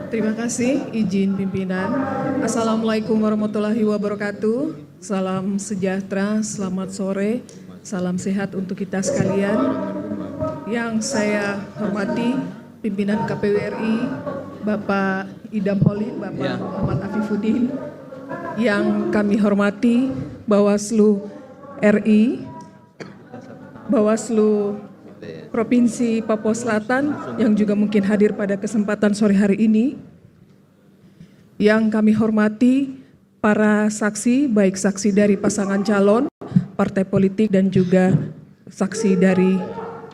Terima kasih, izin pimpinan. Assalamualaikum warahmatullahi wabarakatuh. Salam sejahtera, selamat sore, salam sehat untuk kita sekalian. Yang saya hormati, pimpinan KPU RI, Bapak Idam Holik, Bapak Muhammad Afifuddin. Yang kami hormati, Bawaslu RI, Bawaslu Provinsi Papua Selatan yang juga mungkin hadir pada kesempatan sore hari ini. Yang kami hormati para saksi, baik saksi dari pasangan calon, partai politik dan juga saksi dari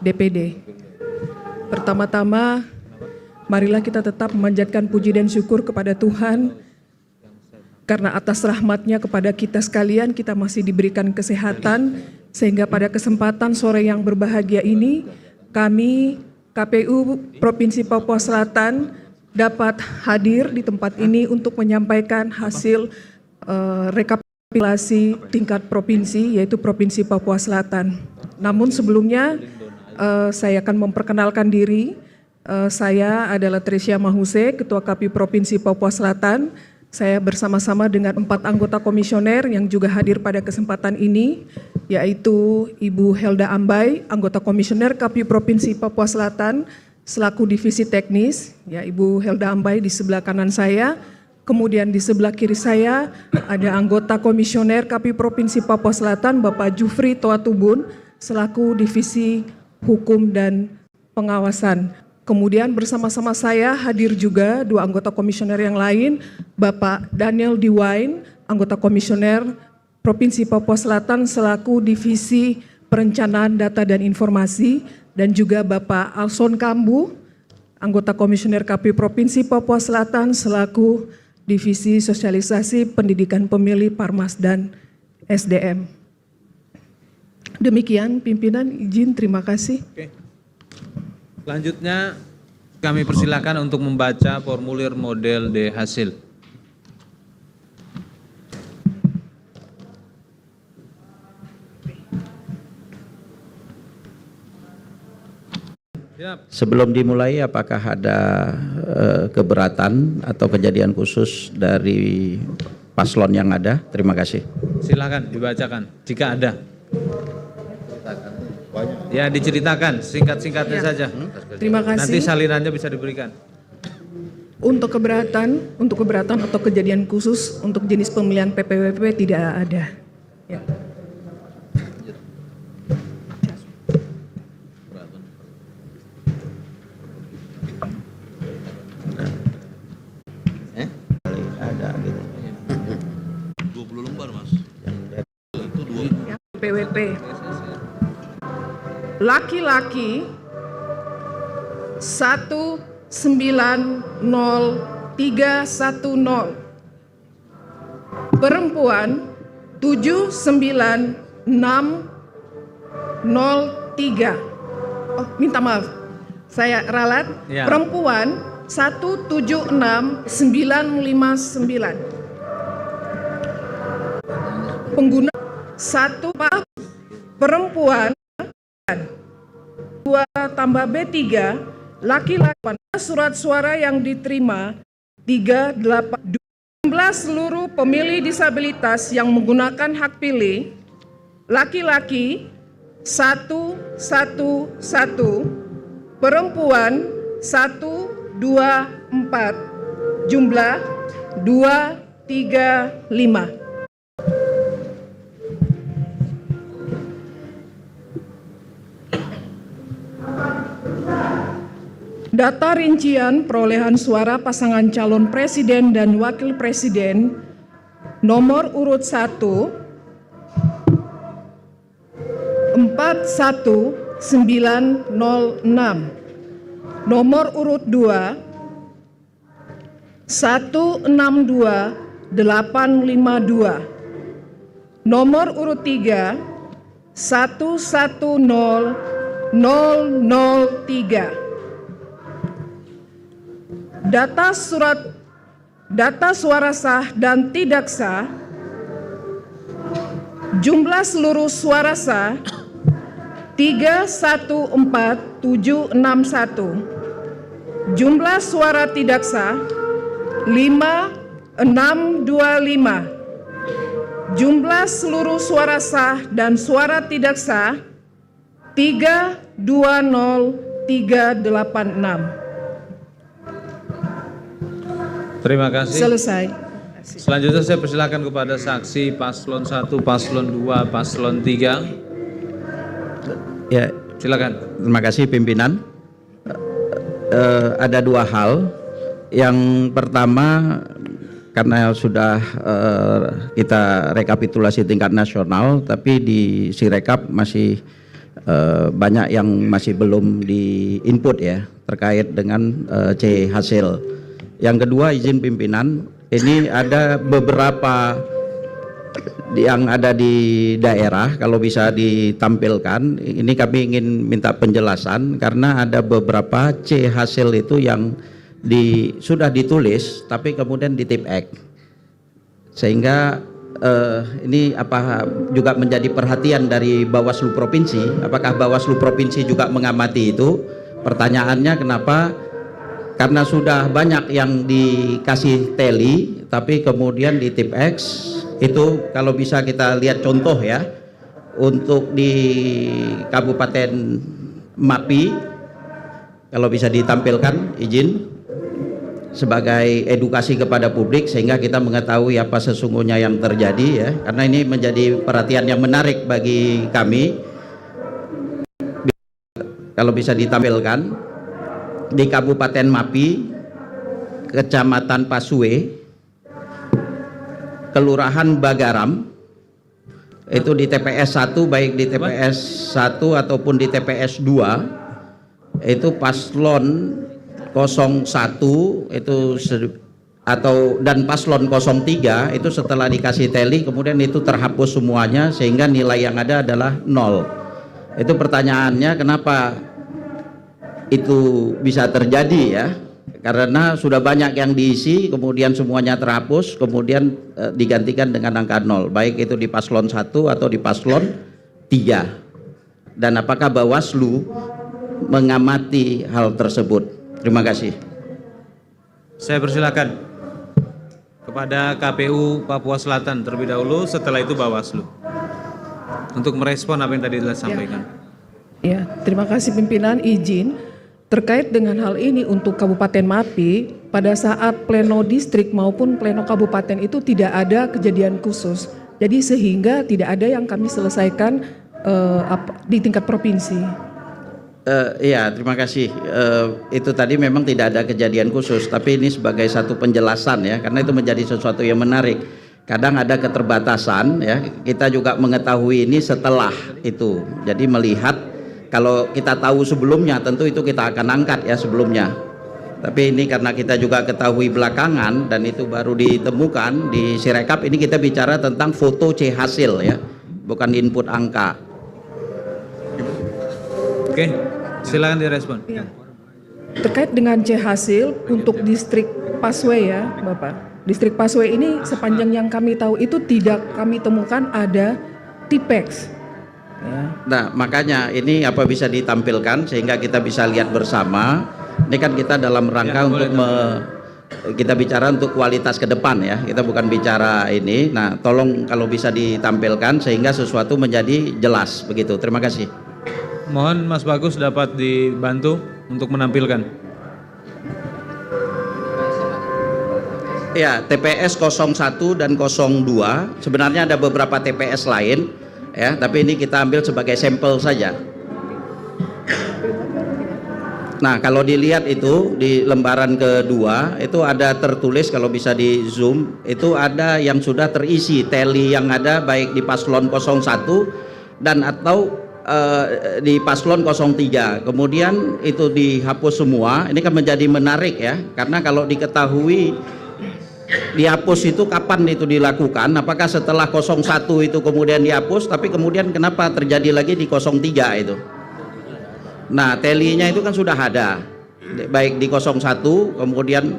DPD. Pertama-tama, marilah kita tetap memanjatkan puji dan syukur kepada Tuhan karena atas rahmat-Nya kepada kita sekalian kita masih diberikan kesehatan sehingga pada kesempatan sore yang berbahagia ini kami KPU Provinsi Papua Selatan dapat hadir di tempat ini untuk menyampaikan hasil rekapitulasi tingkat provinsi, yaitu Provinsi Papua Selatan. Namun sebelumnya saya akan memperkenalkan diri. Saya adalah Tresya Mahuse, Ketua KPU Provinsi Papua Selatan. Saya bersama-sama dengan 4 anggota komisioner yang juga hadir pada kesempatan ini, yaitu Ibu Helda Ambai, anggota komisioner KPU Provinsi Papua Selatan, selaku divisi teknis, ya Ibu Helda Ambai di sebelah kanan saya. Kemudian di sebelah kiri saya ada anggota komisioner KPU Provinsi Papua Selatan, Bapak Jufri Toatubun, selaku divisi hukum dan pengawasan. Kemudian bersama-sama saya hadir juga 2 anggota komisioner yang lain, Bapak Daniel Diwain, anggota komisioner Provinsi Papua Selatan selaku divisi perencanaan data dan informasi, dan juga Bapak Alson Kambu, anggota komisioner KPU Provinsi Papua Selatan selaku divisi sosialisasi pendidikan pemilih Parmas dan SDM. Demikian pimpinan, izin, terima kasih. Oke. Selanjutnya kami persilakan untuk membaca formulir model D hasil. Sebelum dimulai, apakah ada keberatan atau kejadian khusus dari paslon yang ada? Terima kasih. Silakan dibacakan jika ada. Ya, diceritakan singkat-singkatnya saja. Terima kasih. Nanti salinannya bisa diberikan. Untuk keberatan atau kejadian khusus untuk jenis pemilihan PPWP tidak ada. Ya. Ada gitu. 20 lembar, Mas. Yang PWP. Laki-laki 190310, perempuan 79603. Oh, minta maaf, saya ralat. Ya. Perempuan 176959. Pengguna 1 perempuan 2 tambah B3 laki-laki. Surat suara yang diterima 38. Jumlah seluruh pemilih disabilitas yang menggunakan hak pilih laki-laki 111, perempuan 124, jumlah 235. Data rincian perolehan suara pasangan calon presiden dan wakil presiden nomor urut 1 41906, nomor urut 2 162852, nomor urut 3 110003. Data suara sah dan tidak sah, jumlah seluruh suara sah 314761, Jumlah suara tidak sah 5625. Jumlah seluruh suara sah dan suara tidak sah 320386. Terima kasih. Selesai. Selanjutnya saya persilakan kepada saksi paslon 1, paslon 2, paslon 3. Ya, Silakan. terima kasih pimpinan. Ada dua hal. Yang pertama, karena sudah kita rekapitulasi tingkat nasional, tapi di Sirekap masih banyak yang masih belum di input ya terkait dengan C hasil. Yang kedua, izin pimpinan, ini ada beberapa yang ada di daerah, kalau bisa ditampilkan, ini kami ingin minta penjelasan karena ada beberapa C hasil itu yang sudah ditulis tapi kemudian di tip X, sehingga ini apa juga menjadi perhatian dari Bawaslu Provinsi. Apakah Bawaslu Provinsi juga mengamati itu? Pertanyaannya kenapa? Karena sudah banyak yang dikasih teli tapi kemudian di tip X itu, kalau bisa kita lihat contoh ya, untuk di Kabupaten Mapi, kalau bisa ditampilkan, izin, sebagai edukasi kepada publik sehingga kita mengetahui apa sesungguhnya yang terjadi ya, karena ini menjadi perhatian yang menarik bagi kami. Kalau bisa ditampilkan di Kabupaten Mapi, Kecamatan Pasue, Kelurahan Bagaram, itu di TPS 1, baik di TPS 1 ataupun di TPS 2, itu paslon 01 itu dan paslon 03 itu setelah dikasih teli kemudian itu terhapus semuanya sehingga nilai yang ada adalah 0. Itu pertanyaannya kenapa itu bisa terjadi ya? Karena sudah banyak yang diisi kemudian semuanya terhapus kemudian digantikan dengan angka 0, baik itu di paslon 1 atau di paslon 3. Dan apakah Bawaslu mengamati hal tersebut? Terima kasih. Saya persilakan kepada KPU Papua Selatan terlebih dahulu, setelah itu Bawaslu untuk merespon apa yang tadi telah sampaikan. Ya, terima kasih pimpinan. Izin terkait dengan hal ini untuk Kabupaten Mapi, pada saat pleno distrik maupun pleno kabupaten itu tidak ada kejadian khusus. Jadi sehingga tidak ada yang kami selesaikan di tingkat provinsi. Iya, terima kasih. Itu tadi memang tidak ada kejadian khusus, tapi ini sebagai satu penjelasan ya, karena itu menjadi sesuatu yang menarik. Kadang ada keterbatasan ya, kita juga mengetahui ini setelah itu. Jadi melihat, kalau kita tahu sebelumnya tentu itu kita akan angkat ya sebelumnya. Tapi ini karena kita juga ketahui belakangan dan itu baru ditemukan di Sirekap, ini kita bicara tentang foto C hasil ya, bukan input angka. Oke, silakan direspon. Ya. Terkait dengan C hasil untuk distrik Paswe ya Bapak. Distrik Paswe ini sepanjang yang kami tahu itu tidak kami temukan ada Tipex. Ya. Nah makanya ini apa bisa ditampilkan sehingga kita bisa lihat bersama. Ini kan kita dalam rangka ya, untuk kita bicara untuk kualitas ke depan ya, kita bukan bicara ini. Nah tolong kalau bisa ditampilkan sehingga sesuatu menjadi jelas begitu. Terima kasih. Mohon Mas Bagus dapat dibantu untuk menampilkan. Ya, TPS 01 dan 02 sebenarnya ada beberapa TPS lain ya, tapi ini kita ambil sebagai sampel saja. Nah, kalau dilihat itu di lembaran kedua itu ada tertulis, kalau bisa di zoom, itu ada yang sudah terisi teli yang ada baik di paslon 01 dan atau di paslon 03. Kemudian itu dihapus semua. Ini kan menjadi menarik ya, karena kalau diketahui dihapus itu kapan itu dilakukan, apakah setelah 01 itu kemudian dihapus, tapi kemudian kenapa terjadi lagi di 03 itu. Nah telinya itu kan sudah ada baik di 01 kemudian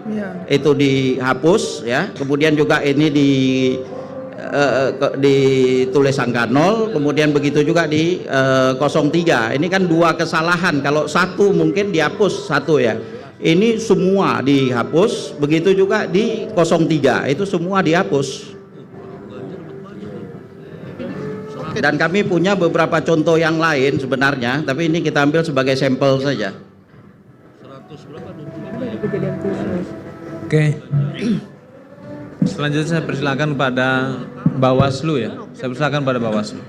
itu dihapus ya, kemudian juga ini ditulis angka 0, kemudian begitu juga di 03. Ini kan dua kesalahan, kalau satu mungkin dihapus satu ya, ini semua dihapus, begitu juga di 03 itu semua dihapus. Dan kami punya beberapa contoh yang lain sebenarnya, tapi ini kita ambil sebagai sampel saja. 100 berapa? Oke. Selanjutnya saya persilakan pada Bawaslu ya. Saya persilakan pada Bawaslu.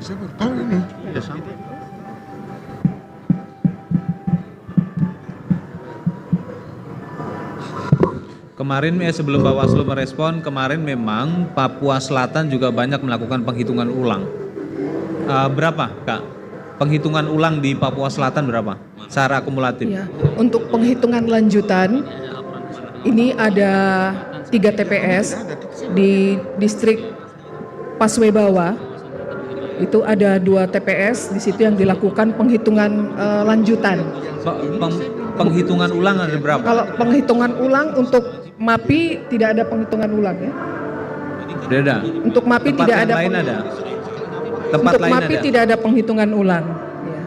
Saya baru tahu ini. Kemarin sebelum Bawaslu merespon, kemarin memang Papua Selatan juga banyak melakukan penghitungan ulang. Berapa, Kak? Penghitungan ulang di Papua Selatan berapa? Secara akumulatif. Ya, untuk penghitungan lanjutan ini ada 3 TPS di distrik Paswebawa. Itu ada 2 TPS di situ yang dilakukan penghitungan lanjutan. Penghitungan ulang ada berapa? Kalau penghitungan ulang untuk MAPI tidak ada penghitungan ulang ya. Beda. Untuk MAPI Tempat tidak yang ada. lain ada. Tempat Untuk lain MAPI ada. tidak ada penghitungan ulang. Ya.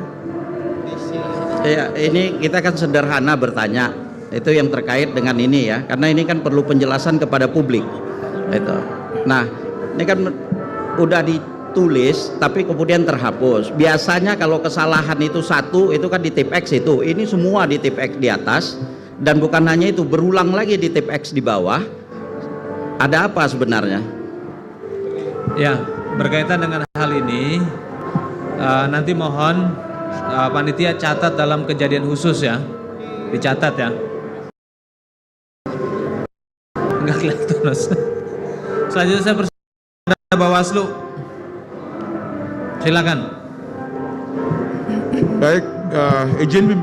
Ya, ini kita kan sederhana bertanya. Itu yang terkait dengan ini ya, karena ini kan perlu penjelasan kepada publik. Itu. Nah, ini kan udah ditulis tapi kemudian terhapus. Biasanya kalau kesalahan itu satu, itu kan di tip X itu. Ini semua di tip X di atas, dan bukan hanya itu, berulang lagi di tip X di bawah. Ada apa sebenarnya? Ya, berkaitan dengan hal ini, nanti mohon panitia catat dalam kejadian khusus ya, dicatat ya. Enggak kelihatan Mas. Selanjutnya saya persilakan Bawaslu. Silakan. Baik, izin